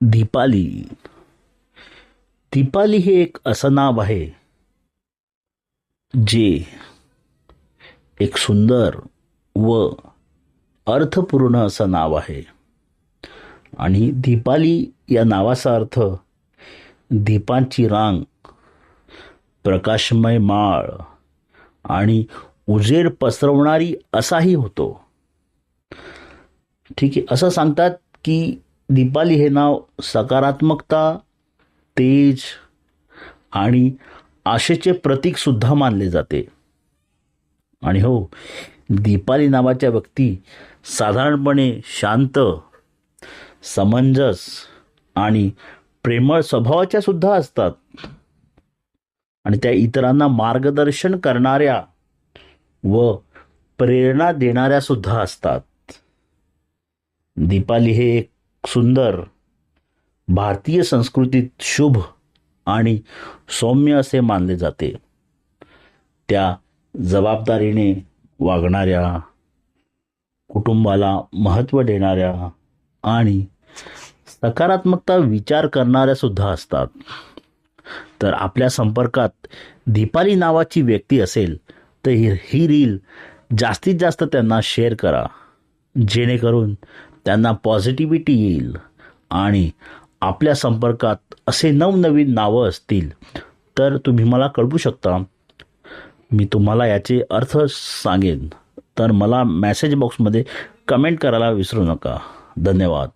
दीपाली. दीपाली हे एक असं नाव आहे जे एक सुंदर व अर्थपूर्ण असं नाव आहे. आणि दीपाली या नावाचा अर्थ दीपांची रांग, प्रकाशमय माळ आणि उजेड पसरवणारी असाही होतो. ठीक आहे. असं सांगतात की दीपाली हे नाव सकारात्मकता, तेज आणि आशेचे प्रतीक सुद्धा मानले जाते. आणि हो, दीपाली नावाच्या व्यक्ती साधारणपणे शांत, समंजस आणि प्रेमळ स्वभावाच्या सुद्धा असतात. आणि त्या इतरांना मार्गदर्शन करणाऱ्या व प्रेरणा देणाऱ्या सुद्धा असतात. दीपाली हे एक सुंदर, भारतीय संस्कृतीत शुभ आणि सौम्य असे मानले जाते. त्या जबाबदारीने वागणाऱ्या, कुटुंबाला महत्त्व देणाऱ्या आणि सकारात्मकता विचार करणाऱ्या सुद्धा असतात. तर आपल्या संपर्कात दीपाली नावाची व्यक्ती असेल तर ही रील जास्तीत जास्त त्यांना शेअर करा, जेणेकरून त्यांना पॉझिटिव्हिटी येईल आणि आपल्या संपर्कात असे नवनवीन नावं असतील तर तुम्ही मला कळवू शकता. मी तुम्हाला याचे अर्थ सांगेन. तर मला मेसेज बॉक्समध्ये कमेंट करायला विसरू नका. धन्यवाद.